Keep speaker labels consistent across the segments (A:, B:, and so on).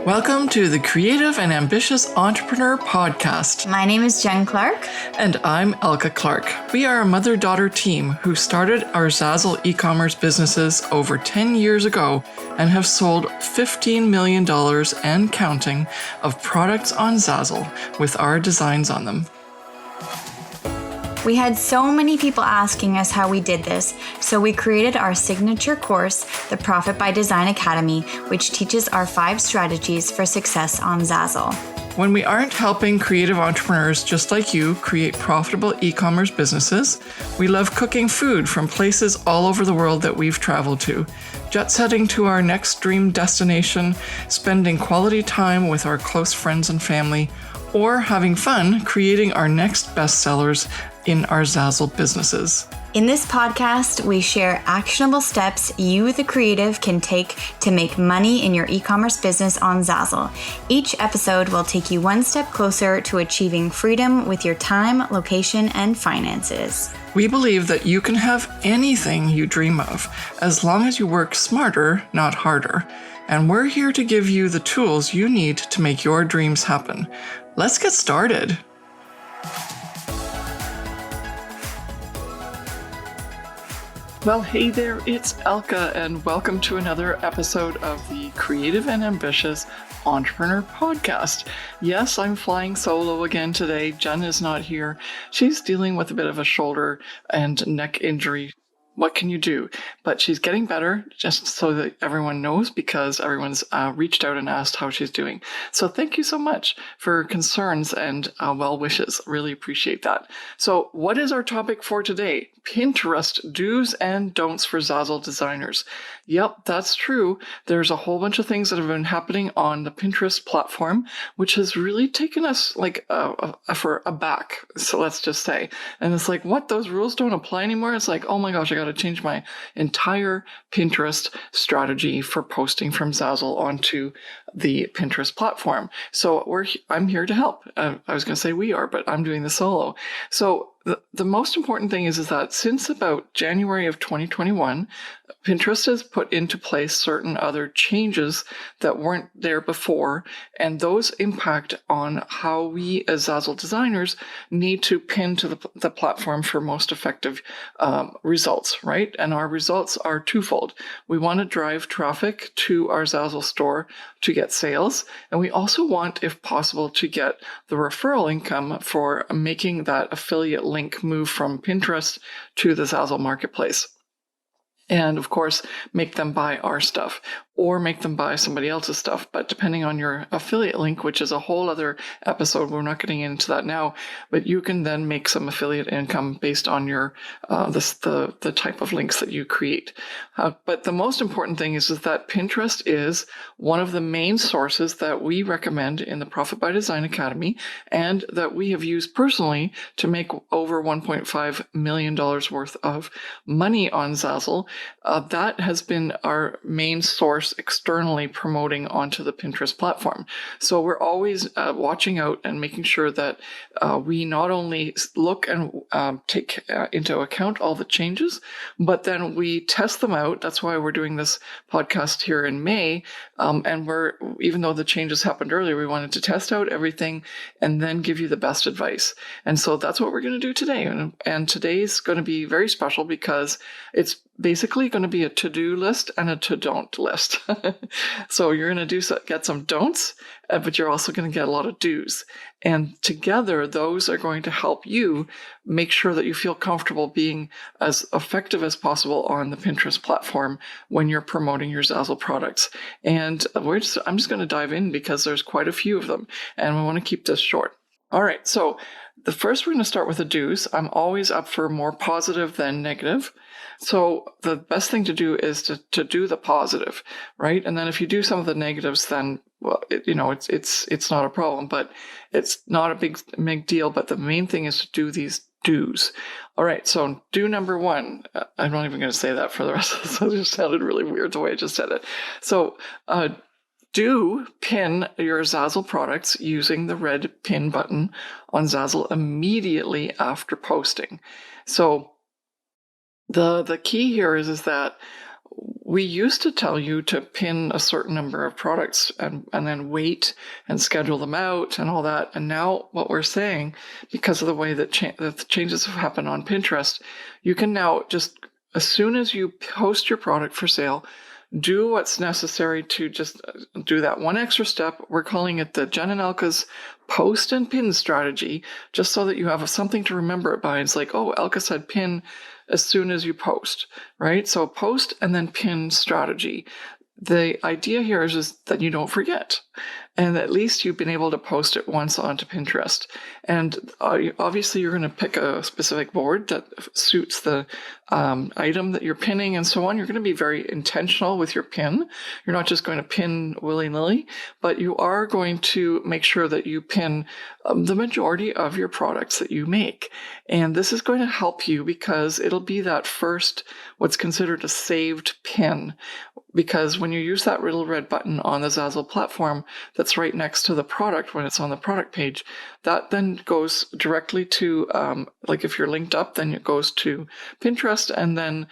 A: Welcome to the Creative and Ambitious Entrepreneur Podcast.
B: My name is Jen Clark.
A: And I'm Elke Clark. We are a mother-daughter team who started our Zazzle e-commerce businesses over 10 years ago and have sold $15 million and counting of products on Zazzle with our designs on them.
B: We had so many people asking us how we did this, so we created our signature course, the Profit by Design Academy, which teaches our 5 strategies for success on Zazzle.
A: When we aren't helping creative entrepreneurs just like you create profitable e-commerce businesses, we love cooking food from places all over the world that we've traveled to, jet setting to our next dream destination, spending quality time with our close friends and family, or having fun creating our next bestsellers in our Zazzle businesses.
B: In this podcast, we share actionable steps you, the creative, can take to make money in your e-commerce business on Zazzle. Each episode will take you one step closer to achieving freedom with your time, location, and finances.
A: We believe that you can have anything you dream of, as long as you work smarter, not harder. And we're here to give you the tools you need to make your dreams happen. Let's get started. Well, hey there, it's Elke, and welcome to another episode of the Creative and Ambitious Entrepreneur Podcast. Yes, I'm flying solo again today. Jen is not here. She's dealing with a bit of a shoulder and neck injury. What can you do? But she's getting better, just so that everyone knows, because everyone's reached out and asked how she's doing. So thank you so much for concerns and well wishes. Really appreciate that. So what is our topic for today? Pinterest do's and don'ts for Zazzle designers. Yep, that's true. There's a whole bunch of things that have been happening on the Pinterest platform, which has really taken us for aback. So let's just say, and it's like, what? Those rules don't apply anymore? It's like, oh my gosh, I got to change my entire Pinterest strategy for posting from Zazzle onto the Pinterest platform. So I'm here to help. I was going to say we are, but I'm doing the solo. So the most important thing is that since about January of 2021, Pinterest has put into place certain other changes that weren't there before, and those impact on how we as Zazzle designers need to pin to the platform for most effective results, right? And our results are twofold. We want to drive traffic to our Zazzle store to get sales, and we also want, if possible, to get the referral income for making that affiliate link move from Pinterest to the Zazzle marketplace. And of course, make them buy our stuff or make them buy somebody else's stuff. But depending on your affiliate link, which is a whole other episode, we're not getting into that now, but you can then make some affiliate income based on your the type of links that you create. But the most important thing is that Pinterest is one of the main sources that we recommend in the Profit by Design Academy, and that we have used personally to make over $1.5 million worth of money on Zazzle. That has been our main source externally promoting onto the Pinterest platform. So we're always watching out and making sure that we not only look and take into account all the changes, but then we test them out. That's why we're doing this podcast here in May. And even though the changes happened earlier, we wanted to test out everything and then give you the best advice. And so that's what we're going to do today. And today's going to be very special because it's basically going to be a to-do list and a to-don't list. So you're going to get some don'ts, but you're also going to get a lot of do's. And together, those are going to help you make sure that you feel comfortable being as effective as possible on the Pinterest platform when you're promoting your Zazzle products. And I'm just going to dive in because there's quite a few of them, and we want to keep this short. All right, so the first we're going to start with the do's. I'm always up for more positive than negative. So the best thing to do is to do the positive, right? And then if you do some of the negatives, then, well, it's not a problem, but it's not a big deal. But the main thing is to do these do's. All right. So do number 1. I'm not even going to say that for the rest of this. It just sounded really weird the way I just said it. So, do pin your Zazzle products using the red pin button on Zazzle immediately after posting. So the key here is that we used to tell you to pin a certain number of products and then wait and schedule them out and all that. And now what we're saying, because of the way that the changes have happened on Pinterest, you can now just, as soon as you post your product for sale, do what's necessary to just do that one extra step. We're calling it the Jen and Elke's post and pin strategy, just so that you have something to remember it by. It's like, oh, Elke said pin as soon as you post, right? So post and then pin strategy. The idea here is just that you don't forget, and at least you've been able to post it once onto Pinterest. And obviously you're going to pick a specific board that suits the item that you're pinning and so on. You're going to be very intentional with your pin. You're not just going to pin willy-nilly, but you are going to make sure that you pin the majority of your products that you make. And this is going to help you because it'll be that first, what's considered a saved pin. Because when you use that little red button on the Zazzle platform that's right next to the product when it's on the product page, that then goes directly to, like if you're linked up, then it goes to Pinterest, and then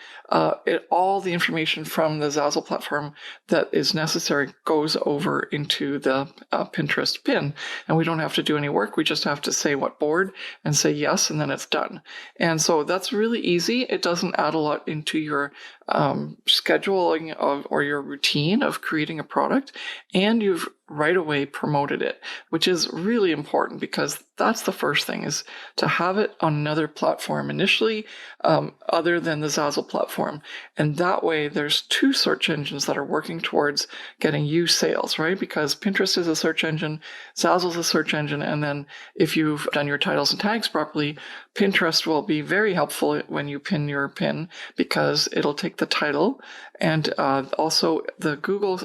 A: all the information from the Zazzle platform that is necessary goes over into the Pinterest pin. And we don't have to do any work. We just have to say what board and say yes, and then it's done. And so that's really easy. It doesn't add a lot into your scheduling or your routine of creating a product, and you've right away promoted it, which is really important because that's the first thing, is to have it on another platform initially, other than the Zazzle platform. And that way there's two search engines that are working towards getting you sales, right? Because Pinterest is a search engine, Zazzle's a search engine, and then if you've done your titles and tags properly, Pinterest will be very helpful when you pin your pin, because it'll take the title, and also the Google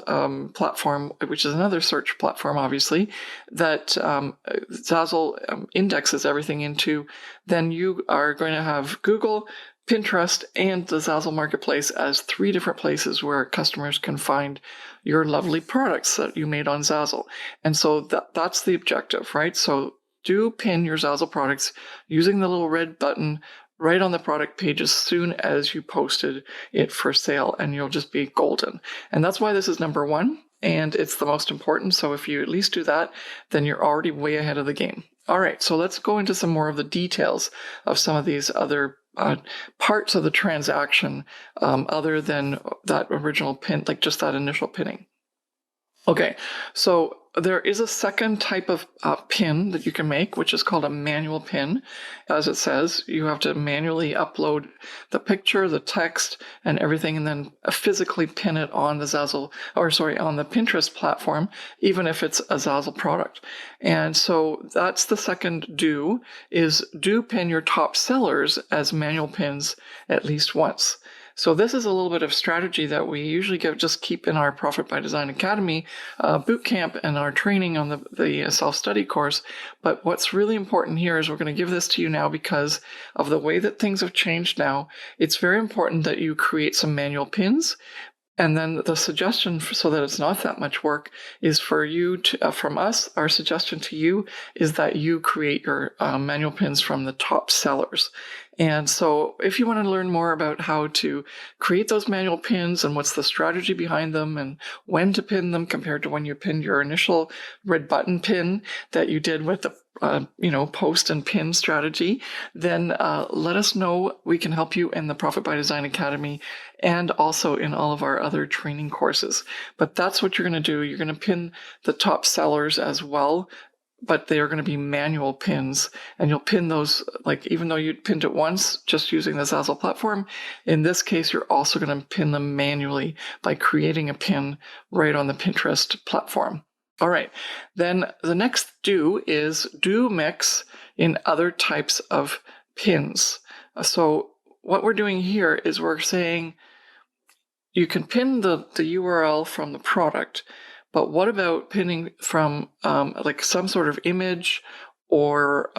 A: platform, which is another search platform, obviously, that Zazzle indexes everything into. Then you are going to have Google, Pinterest, and the Zazzle Marketplace as three different places where customers can find your lovely products that you made on Zazzle. And so that's the objective, right? So do pin your Zazzle products using the little red button right on the product page as soon as you posted it for sale, and you'll just be golden. And that's why this is number one, and it's the most important. So if you at least do that, then you're already way ahead of the game. All right, so let's go into some more of the details of some of these other parts of the transaction, other than that original pin, like just that initial pinning. Okay, so there is a second type of pin that you can make, which is called a manual pin. As it says, you have to manually upload the picture, the text, and everything, and then physically pin it on the on the Pinterest platform, even if it's a Zazzle product. And so that's the second do pin your top sellers as manual pins at least once. So this is a little bit of strategy that we usually keep in our Profit by Design Academy bootcamp and our training on the self-study course. But what's really important here is we're going to give this to you now because of the way that things have changed now. It's very important that you create some manual pins. And then the suggestion, so that it's not that much work, is for you to, from us, our suggestion to you is that you create your manual pins from the top sellers. And so if you want to learn more about how to create those manual pins and what's the strategy behind them and when to pin them compared to when you pinned your initial red button pin that you did with the post and pin strategy, then let us know. We can help you in the Profit by Design Academy and also in all of our other training courses. But that's what you're going to do. You're going to pin the top sellers as well, but they are going to be manual pins, and you'll pin those, like, even though you pinned it once just using the Zazzle platform, in this case, you're also going to pin them manually by creating a pin right on the Pinterest platform. All right, then the next do is do mix in other types of pins. So what we're doing here is we're saying you can pin the URL from the product, but what about pinning from like some sort of image or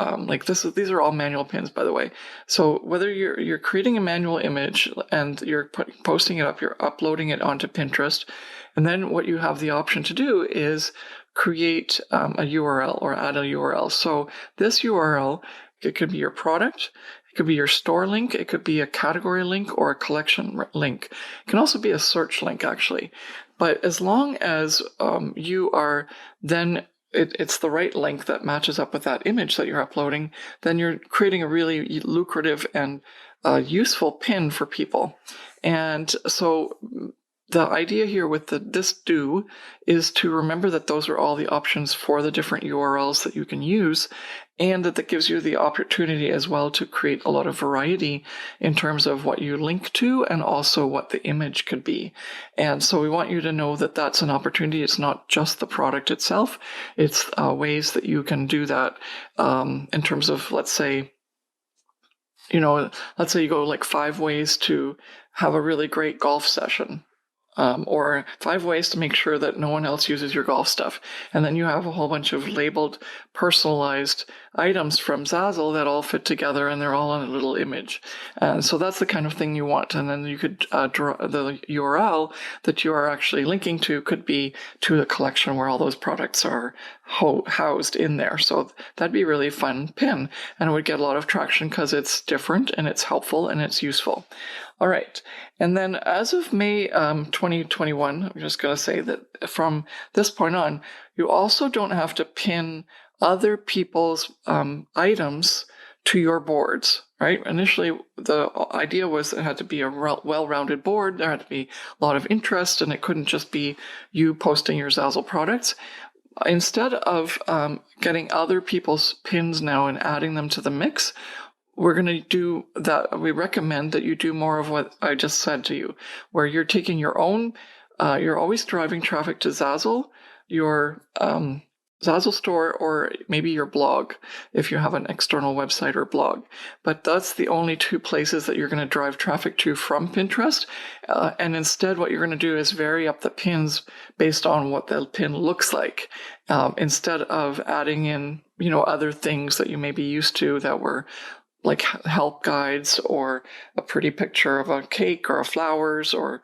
A: these are all manual pins, by the way. So whether you're creating a manual image and you're posting it up, you're uploading it onto Pinterest, and then what you have the option to do is create a URL or add a URL. So this URL, it could be your product. It could be your store link, it could be a category link, or a collection link. It can also be a search link, actually. But as long as you are then it's the right link that matches up with that image that you're uploading, then you're creating a really lucrative and useful pin for people. And so the idea here with this do is to remember that those are all the options for the different URLs that you can use, and that gives you the opportunity as well to create a lot of variety in terms of what you link to and also what the image could be. And so we want you to know that that's an opportunity. It's not just the product itself. It's ways that you can do that in terms of, let's say you go like 5 ways to have a really great golf session. Or 5 ways to make sure that no one else uses your golf stuff. And then you have a whole bunch of labeled, personalized items from Zazzle that all fit together, and they're all on a little image. And so that's the kind of thing you want. And then you could draw the URL that you are actually linking to could be to the collection where all those products are housed in there. So that'd be a really fun pin, and it would get a lot of traction because it's different and it's helpful and it's useful. All right. And then as of May 2021, I'm just going to say that from this point on, you also don't have to pin other people's items to your boards, right? Initially, the idea was it had to be a well-rounded board. There had to be a lot of interest, and it couldn't just be you posting your Zazzle products. Instead of getting other people's pins now and adding them to the mix, we're going to do that. We recommend that you do more of what I just said to you, where you're taking your own, you're always driving traffic to Zazzle, your Zazzle store, or maybe your blog, if you have an external website or blog. But that's the only 2 places that you're going to drive traffic to from Pinterest. And instead, what you're going to do is vary up the pins based on what the pin looks like, instead of adding in, other things that you may be used to that were like help guides or a pretty picture of a cake or a flowers, or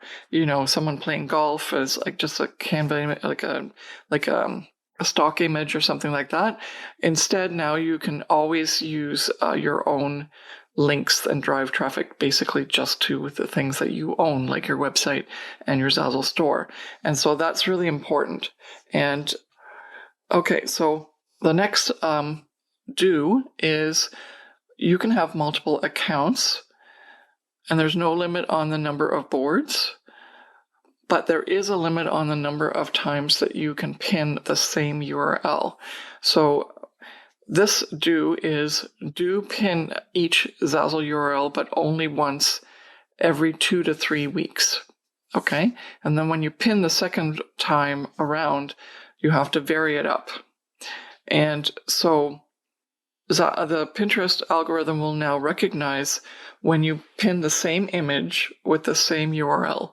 A: someone playing golf as like just a Canva, like a stock image or something like that. Instead, now you can always use your own links and drive traffic basically just to the things that you own, like your website and your Zazzle store. And so that's really important. And okay, so the next do is you can have multiple accounts, and there's no limit on the number of boards, but there is a limit on the number of times that you can pin the same URL. So this do pin each Zazzle URL, but only once every 2 to 3 weeks. Okay? And then when you pin the second time around, you have to vary it up. And so the Pinterest algorithm will now recognize when you pin the same image with the same URL.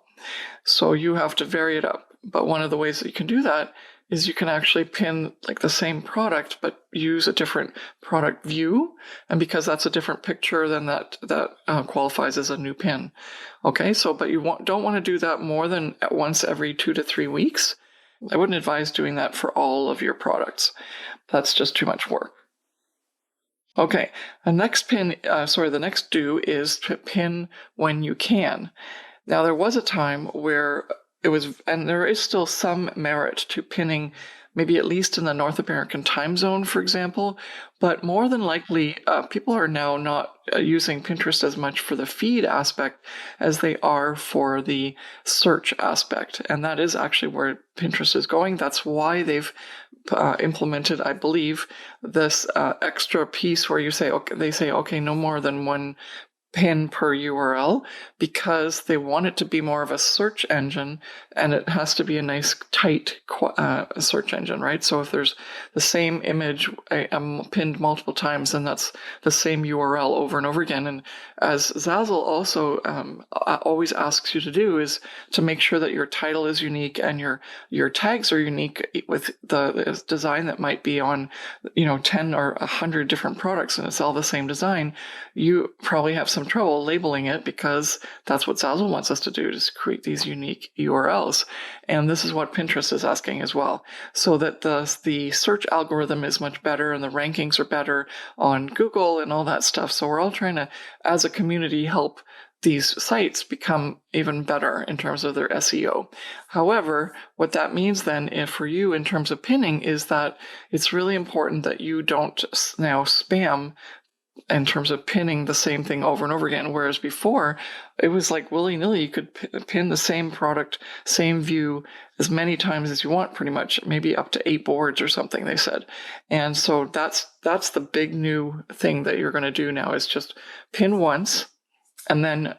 A: So you have to vary it up. But one of the ways that you can do that is you can actually pin like the same product, but use a different product view. And because that's a different picture, then that qualifies as a new pin. Okay, so but you don't want to do that more than once every 2 to 3 weeks. I wouldn't advise doing that for all of your products. That's just too much work. Okay, the next do is to pin when you can. Now, there was a time where it was, and there is still some merit to pinning, maybe at least in the North American time zone, for example, but more than likely, people are now not using Pinterest as much for the feed aspect as they are for the search aspect. And that is actually where Pinterest is going. That's why they've implemented, I believe, this extra piece where they say, okay, no more than 1 pin per URL, because they want it to be more of a search engine, and it has to be a nice tight search engine, right? So if there's the same image pinned multiple times, then that's the same URL over and over again. And as Zazzle also always asks you to do, is to make sure that your title is unique and your tags are unique with the design that might be on 10 or 100 different products, and it's all the same design. You probably have some some trouble labeling it because that's what Zazzle wants us to do, is create these unique URLs. And this is what Pinterest is asking as well, so that the search algorithm is much better and the rankings are better on Google and all that stuff. So we're all trying to, as a community, help these sites become even better in terms of their SEO. However, what that means then, if for you in terms of pinning, is that it's really important that you don't now spam in terms of pinning the same thing over and over again. Whereas before, it was like willy-nilly. You could pin the same product, same view as many times as you want, pretty much, maybe up to 8 boards or something, they said. And so that's the big new thing that you're going to do now, is just pin once. And then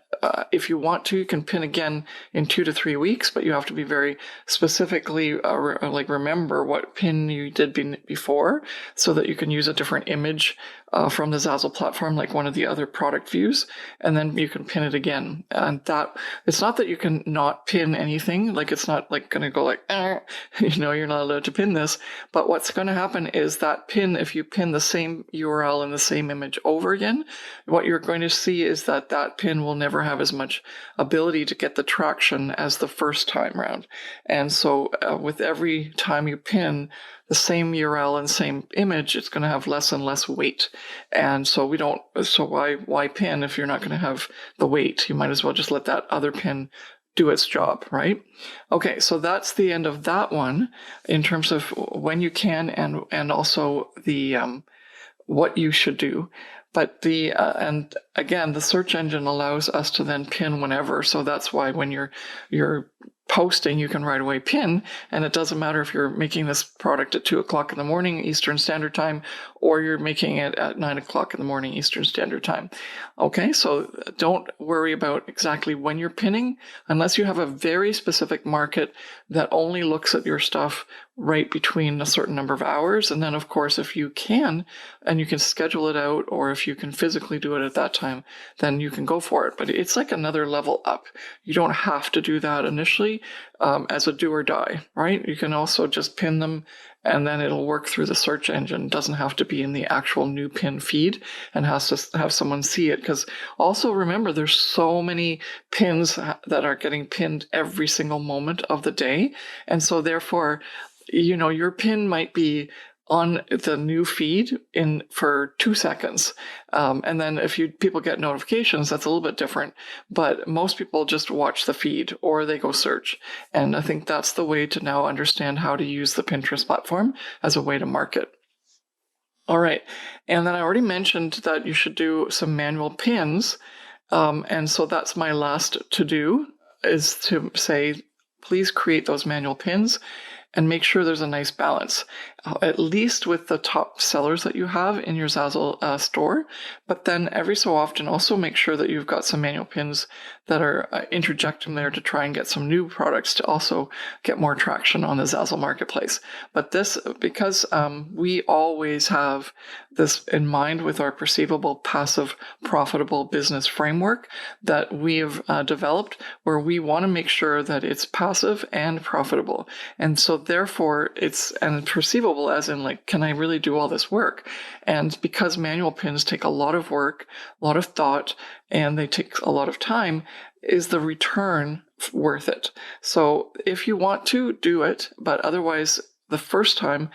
A: if you want to, you can pin again in 2 to 3 weeks, but you have to be very specifically remember what pin you did before, so that you can use a different image from the Zazzle platform, like one of the other product views, and then you can pin it again. And that, it's not that you can not pin anything, like it's not like going to go like, you're not allowed to pin this. But what's going to happen is that pin, if you pin the same URL and the same image over again, what you're going to see is that pin will never have as much ability to get the traction as the first time round. And so with every time you pin the same URL and same image, it's going to have less and less weight. And so why pin if you're not going to have the weight? You might as well just let that other pin do its job, right? Okay, so that's the end of that one in terms of when you can and also the what you should do. But and again, the search engine allows us to then pin whenever. So that's why when you're posting, you can right away pin, and it doesn't matter if you're making this product at 2:00 in the morning Eastern Standard Time, or you're making it at 9:00 in the morning Eastern Standard Time. Okay, so don't worry about exactly when you're pinning, unless you have a very specific market that only looks at your stuff right between a certain number of hours. And then, of course, if you can, and you can schedule it out, or if you can physically do it at that time, then you can go for it. But it's like another level up. You don't have to do that initially as a do or die, right? You can also just pin them, and then it'll work through the search engine. It doesn't have to be in the actual new pin feed and has to have someone see it. Because also remember, there's so many pins that are getting pinned every single moment of the day. And so therefore, your pin might be on the new feed for 2 seconds. And then if people get notifications, that's a little bit different. But most people just watch the feed or they go search. And I think that's the way to now understand how to use the Pinterest platform as a way to market. All right. And then I already mentioned that you should do some manual pins. And so that's my last to do, is to say, please create those manual pins and make sure there's a nice balance, at least with the top sellers that you have in your Zazzle store. But then every so often also make sure that you've got some manual pins that are interjecting there to try and get some new products to also get more traction on the Zazzle marketplace. But this, because we always have this in mind with our perceivable, passive, profitable business framework that we've developed, where we want to make sure that it's passive and profitable. And so therefore it's perceivable as in like, can I really do all this work? And because manual pins take a lot of work, a lot of thought, and they take a lot of time, is the return worth it? So if you want to do it, but otherwise the first time,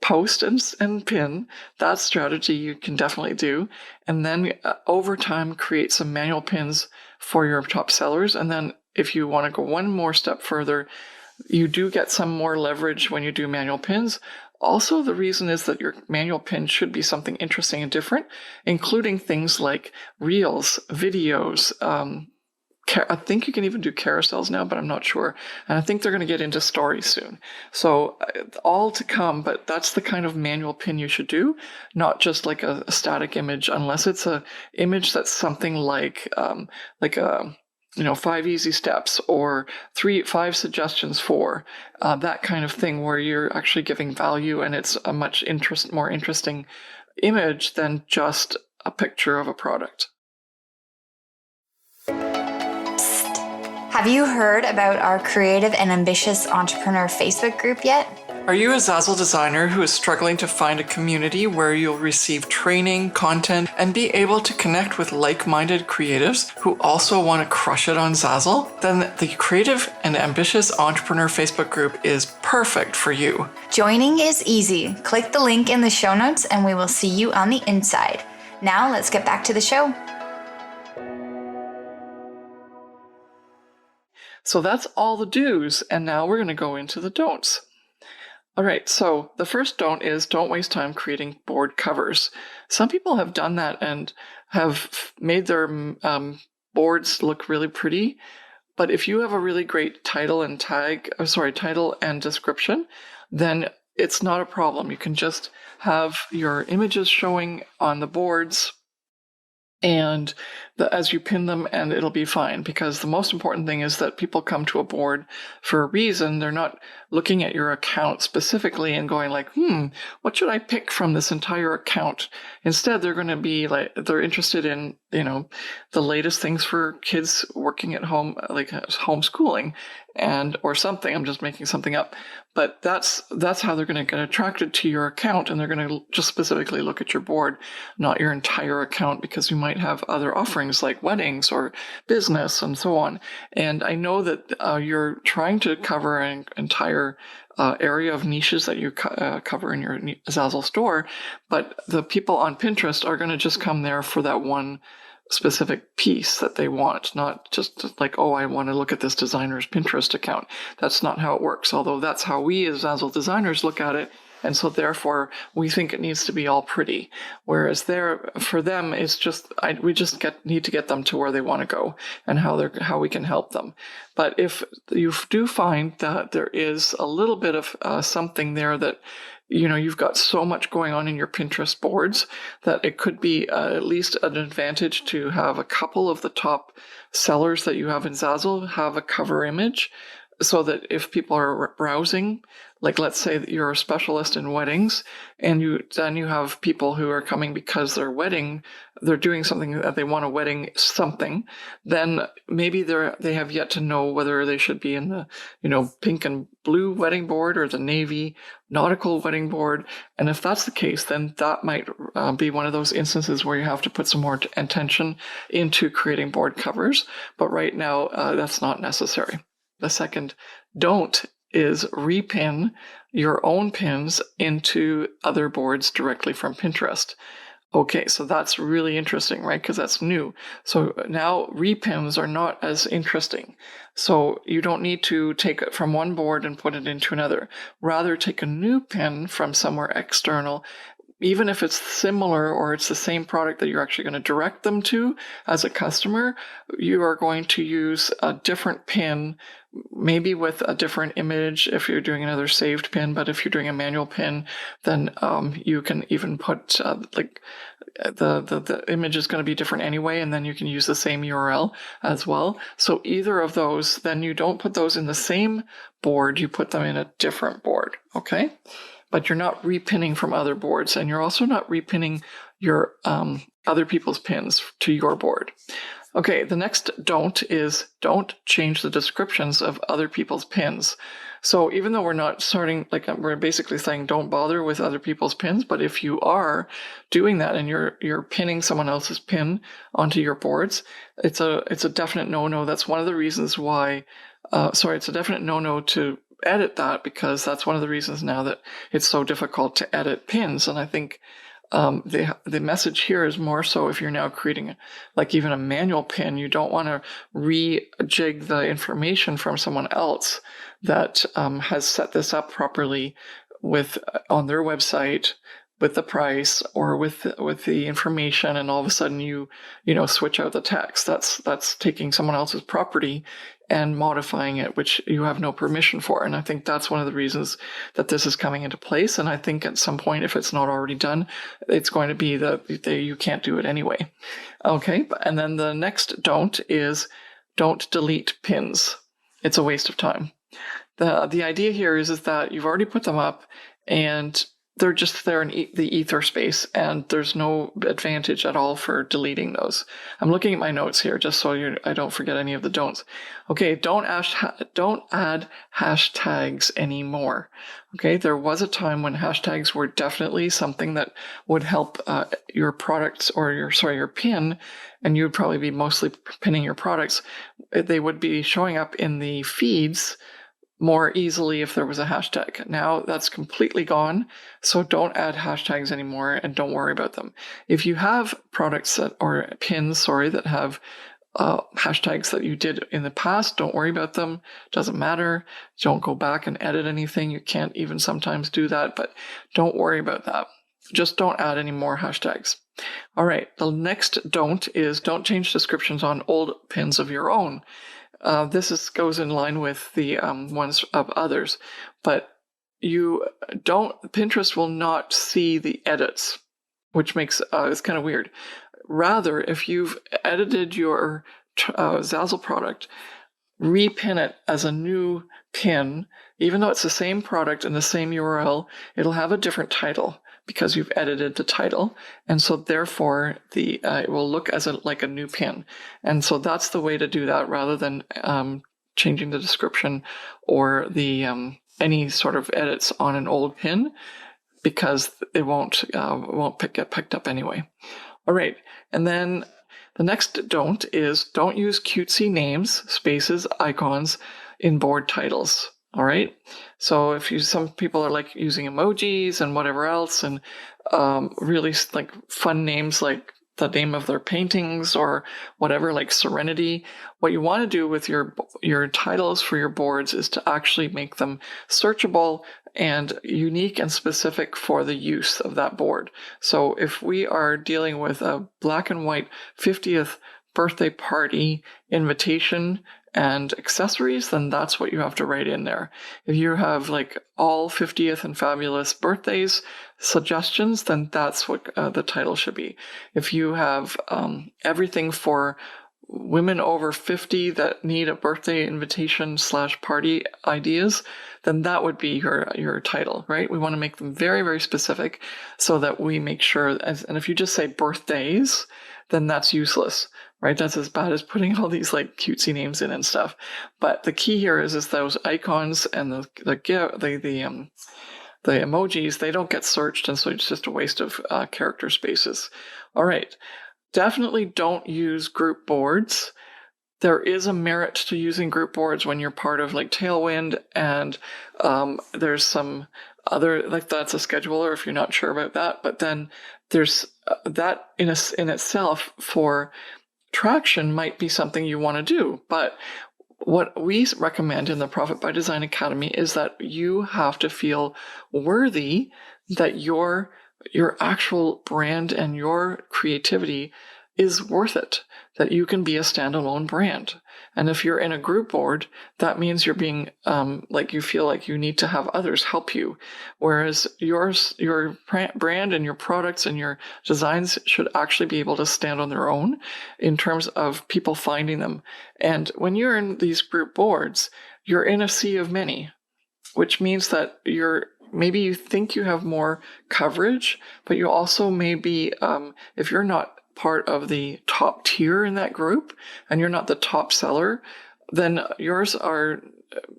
A: post and pin, that strategy you can definitely do. And then over time, create some manual pins for your top sellers. And then if you want to go one more step further, you do get some more leverage when you do manual pins. Also, the reason is that your manual pin should be something interesting and different, including things like reels, videos. I think you can even do carousels now, but I'm not sure. And I think they're going to get into stories soon. So all to come, but that's the kind of manual pin you should do, not just like a static image, unless it's a image that's something like 5 easy steps or 5 suggestions for that kind of thing, where you're actually giving value and it's a much more interesting image than just a picture of a product.
B: Have you heard about our Creative and Ambitious Entrepreneur Facebook group yet?
A: Are you a Zazzle designer who is struggling to find a community where you'll receive training, content, and be able to connect with like-minded creatives who also want to crush it on Zazzle? Then the Creative and Ambitious Entrepreneur Facebook group is perfect for you.
B: Joining is easy. Click the link in the show notes and we will see you on the inside. Now let's get back to the show.
A: So that's all the do's, and now we're going to go into the don'ts. All right, so the first don't is don't waste time creating board covers. Some people have done that and have made their boards look really pretty, but if you have a really great title and description, then it's not a problem. You can just have your images showing on the boards and as you pin them, and it'll be fine, because the most important thing is that people come to a board for a reason. They're not looking at your account specifically and going like, what should I pick from this entire account? Instead, they're going to be like, they're interested in, the latest things for kids working at home, like homeschooling or something. I'm just making something up. But that's how they're going to get attracted to your account, and they're going to just specifically look at your board, not your entire account, because you might have other offerings like weddings or business and so on. And I know that you're trying to cover an entire area of niches that you cover in your Zazzle store, but the people on Pinterest are going to just come there for that one specific piece that they want, not just like, oh, I want to look at this designer's Pinterest account. That's not how it works, although that's how we as Zazzle designers look at it. And so therefore we think it needs to be all pretty. Whereas for them, it's just, we just need to get them to where they want to go and how we can help them. But if you do find that there is a little bit of something there that, you've got so much going on in your Pinterest boards that it could be at least an advantage to have a couple of the top sellers that you have in Zazzle have a cover image, so that if people are browsing, like let's say that you're a specialist in weddings, and then you have people who are coming because they're doing something that they want a wedding something, then maybe they have yet to know whether they should be in the pink and blue wedding board or the navy nautical wedding board. And if that's the case, then that might be one of those instances where you have to put some more attention into creating board covers. But right now, that's not necessary. The second don't is repin your own pins into other boards directly from Pinterest. Okay, so that's really interesting, right? Because that's new. So now repins are not as interesting. So you don't need to take it from one board and put it into another. Rather, take a new pin from somewhere external, even if it's similar or it's the same product that you're actually going to direct them to as a customer. You are going to use a different pin, maybe with a different image if you're doing another saved pin. But if you're doing a manual pin, then you can even put the image is going to be different anyway, and then you can use the same URL as well. So either of those, then you don't put those in the same board, you put them in a different board, okay? But you're not repinning from other boards, and you're also not repinning your other people's pins to your board. Okay, the next don't is don't change the descriptions of other people's pins. So even though we're not starting, like we're basically saying don't bother with other people's pins, but if you are doing that and you're pinning someone else's pin onto your boards, it's a definite no-no. That's one of the reasons why, it's a definite no-no to edit that, because that's one of the reasons now that it's so difficult to edit pins. And I think the message here is more so if you're now creating like even a manual pin, you don't want to rejig the information from someone else that has set this up properly on their website with the price or with the information, and all of a sudden you switch out the text. That's taking someone else's property and modifying it, which you have no permission for. And I think that's one of the reasons that this is coming into place. And I think at some point, if it's not already done, it's going to be that you can't do it anyway. Okay, and then the next don't is don't delete pins. It's a waste of time. The idea here is that you've already put them up, and they're just there in the ether space, and there's no advantage at all for deleting those. I'm looking at my notes here just so I don't forget any of the don'ts. Okay, don't add hashtags anymore. Okay, there was a time when hashtags were definitely something that would help your products or your pin, and you'd probably be mostly pinning your products. They would be showing up in the feeds more easily if there was a hashtag. Now that's completely gone, so don't add hashtags anymore and don't worry about them. If you have products or pins, that have hashtags that you did in the past, don't worry about them. Doesn't matter. Don't go back and edit anything. You can't even sometimes do that, but don't worry about that. Just don't add any more hashtags. All right, the next don't change descriptions on old pins of your own. This goes in line with the ones of others, but Pinterest will not see the edits, which makes it's kind of weird. Rather, if you've edited your Zazzle product, repin it as a new pin, even though it's the same product and the same URL, it'll have a different title because you've edited the title, and so therefore it will look as like a new pin. And so that's the way to do that, rather than changing the description or the any sort of edits on an old pin, because it won't get picked up anyway. All right, and then the next don't use cutesy names, spaces, icons in board titles. All right. So some people are like using emojis and whatever else, and really like fun names like the name of their paintings or whatever, like Serenity. What you want to do with your titles for your boards is to actually make them searchable and unique and specific for the use of that board. So if we are dealing with a black and white 50th birthday party invitation and accessories, then that's what you have to write in there. If you have like all 50th and fabulous birthdays suggestions, then that's what the title should be. If you have everything for women over 50 that need a birthday invitation / party ideas, then that would be your title, right? We want to make them very, very specific so that we make sure, and if you just say birthdays, then that's useless, right? That's as bad as putting all these like cutesy names in and stuff. But the key here is those icons and the emojis, they don't get searched, and so it's just a waste of character spaces. All right, definitely don't use group boards. There is a merit to using group boards when you're part of like Tailwind, and there's some other, like that's a scheduler if you're not sure about that. But then there's that in itself for traction might be something you want to do. But what we recommend in the Profit by Design Academy is that you have to feel worthy that your actual brand and your creativity is worth it, that you can be a standalone brand. And if you're in a group board, that means you're being like you feel like you need to have others help you. Whereas your brand and your products and your designs should actually be able to stand on their own in terms of people finding them. And when you're in these group boards, you're in a sea of many, which means that maybe you think you have more coverage, but you also may be, if you're not part of the top tier in that group and you're not the top seller, then yours are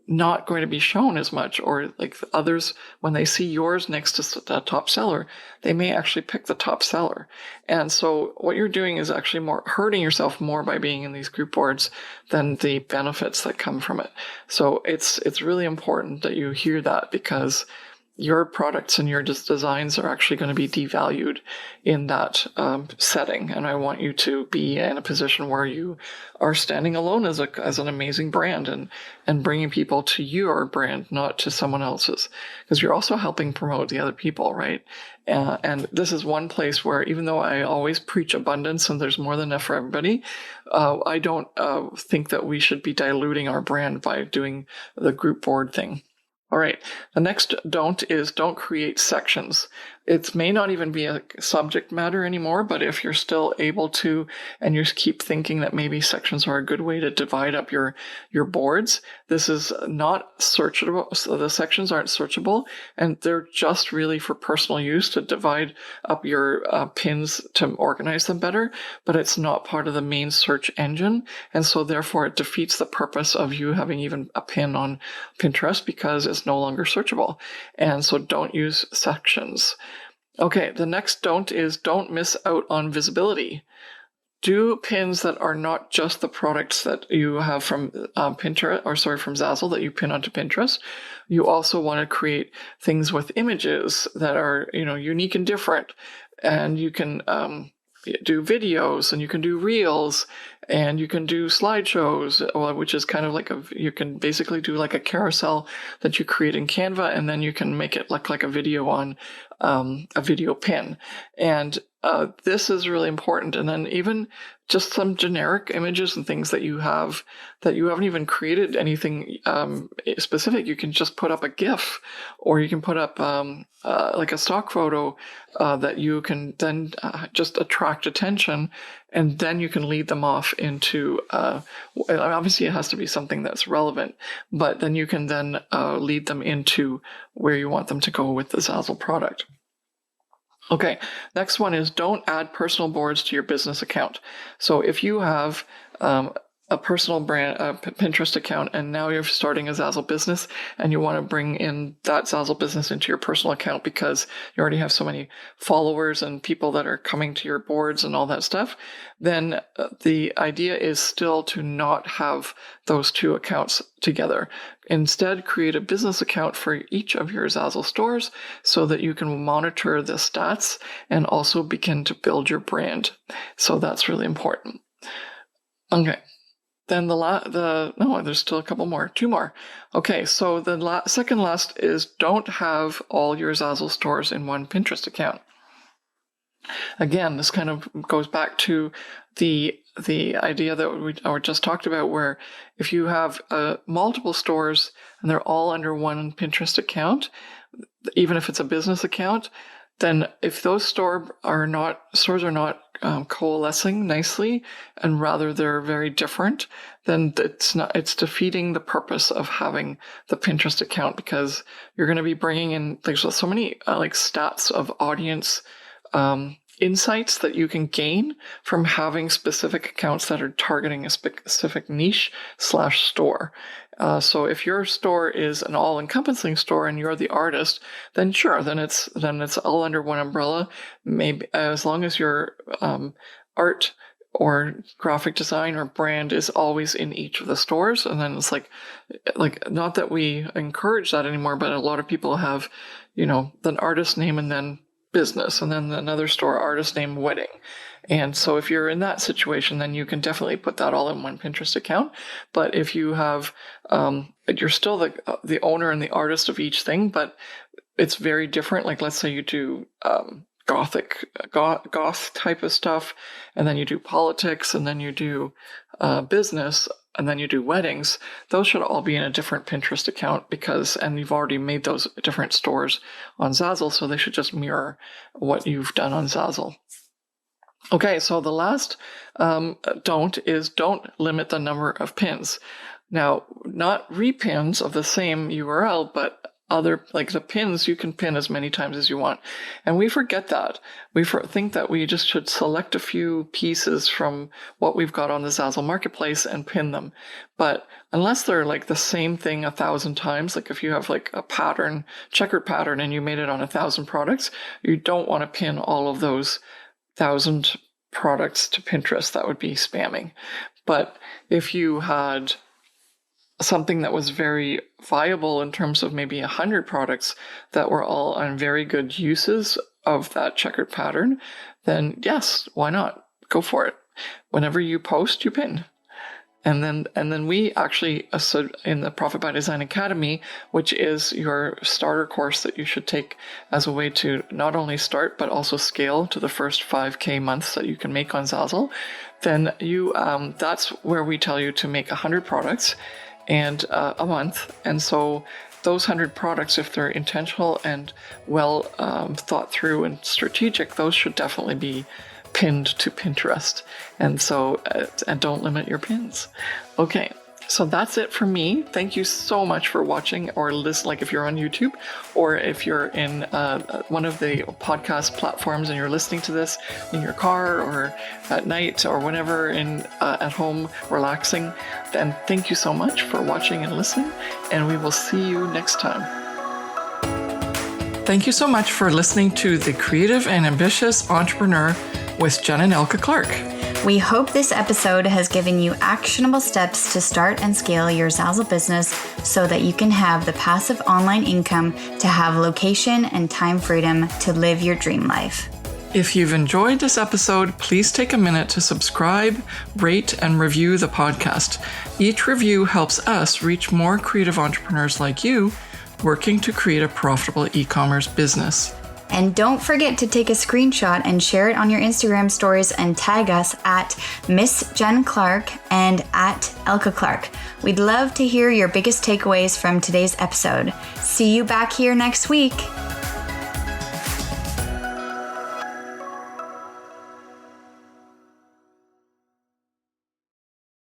A: not going to be shown as much, or like others, when they see yours next to the top seller, they may actually pick the top seller. And so what you're doing is actually more hurting yourself more by being in these group boards than the benefits that come from it. So it's really important that you hear that, because your products and your designs are actually going to be devalued in that setting. And I want you to be in a position where you are standing alone as an amazing brand and bringing people to your brand, not to someone else's, because you're also helping promote the other people, right? And this is one place where, even though I always preach abundance and there's more than enough for everybody, I don't think that we should be diluting our brand by doing the group board thing. All right, the next don't create sections. it may not even be a subject matter anymore, but if you're still able to, and you keep thinking that maybe sections are a good way to divide up your boards, this is not searchable. So the sections aren't searchable, and they're just really for personal use to divide up your pins to organize them better, but it's not part of the main search engine. And so therefore it defeats the purpose of you having even a pin on Pinterest because it's no longer searchable. And so don't use sections. Okay, the next don't is don't miss out on visibility. Do pins that are not just the products that you have from Pinterest, or sorry, from Zazzle that you pin onto Pinterest. You also want to create things with images that are, unique and different. And you can do videos, and you can do reels, and you can do slideshows, which is kind of like you can basically do like a carousel that you create in Canva, and then you can make it look like a video on a video pin. And this is really important. And then even just some generic images and things that you have that you haven't even created anything specific. You can just put up a GIF, or you can put up like a stock photo that you can then just attract attention, and then you can lead them off into, obviously it has to be something that's relevant, but then you can then lead them into where you want them to go with the Zazzle product. Okay, next one is don't add personal boards to your business account. So if you have a personal brand, Pinterest account, and now you're starting a Zazzle business and you want to bring in that Zazzle business into your personal account because you already have so many followers and people that are coming to your boards and all that stuff, then the idea is still to not have those two accounts together. Instead, create a business account for each of your Zazzle stores so that you can monitor the stats and also begin to build your brand. So that's really important. Okay. Then there's still a couple more, 2 more. Okay, so the second last is don't have all your Zazzle stores in one Pinterest account. Again, this kind of goes back to the idea that we just talked about, where if you have multiple stores and they're all under one Pinterest account, even if it's a business account, then if those stores are not coalescing nicely, and rather they're very different, then it's defeating the purpose of having the Pinterest account, because you're going to be bringing in, there's so many stats of audience insights that you can gain from having specific accounts that are targeting a specific niche/store. So if your store is an all-encompassing store and you're the artist, then sure, then it's all under one umbrella. Maybe as long as your art or graphic design or brand is always in each of the stores, and then it's like not that we encourage that anymore, but a lot of people have, the artist name and then business, and then another store artist name wedding. And so if you're in that situation, then you can definitely put that all in one Pinterest account. But if you have, you're still the owner and the artist of each thing, but it's very different. Like let's say you do goth type of stuff, and then you do politics, and then you do business, and then you do weddings. Those should all be in a different Pinterest account and you've already made those different stores on Zazzle, so they should just mirror what you've done on Zazzle. Okay, so the last don't limit the number of pins. Now, not repins of the same URL, but other, like the pins, you can pin as many times as you want. And we forget that. We think that we just should select a few pieces from what we've got on the Zazzle marketplace and pin them. But unless they're like the same thing 1,000 times, like if you have like a pattern, checkered pattern, and you made it on 1,000 products, you don't want to pin all of those 1,000 products to Pinterest. That would be spamming. But if you had something that was very viable in terms of maybe 100 products that were all on very good uses of that checkered pattern, then yes, why not? Go for it. Whenever you post, you pin. And then we actually, in the Profit by Design Academy, which is your starter course that you should take as a way to not only start, but also scale to the first 5K months that you can make on Zazzle, then that's where we tell you to make 100 products and a month. And so those 100 products, if they're intentional and well thought through and strategic, those should definitely be pinned to Pinterest. And so, and don't limit your pins. Okay. So that's it for me. Thank you so much for watching or listening, like if you're on YouTube or if you're in one of the podcast platforms and you're listening to this in your car or at night or whenever at home relaxing, then thank you so much for watching and listening, and we will see you next time. Thank you so much for listening to The Creative and Ambitious Entrepreneur with Jen and Elke Clark.
B: We hope this episode has given you actionable steps to start and scale your Zazzle business so that you can have the passive online income to have location and time freedom to live your dream life.
A: If you've enjoyed this episode, please take a minute to subscribe, rate, and review the podcast. Each review helps us reach more creative entrepreneurs like you working to create a profitable e-commerce business.
B: And don't forget to take a screenshot and share it on your Instagram stories and tag us at Miss Jen Clark and at Elke Clark. We'd love to hear your biggest takeaways from today's episode. See you back here next week.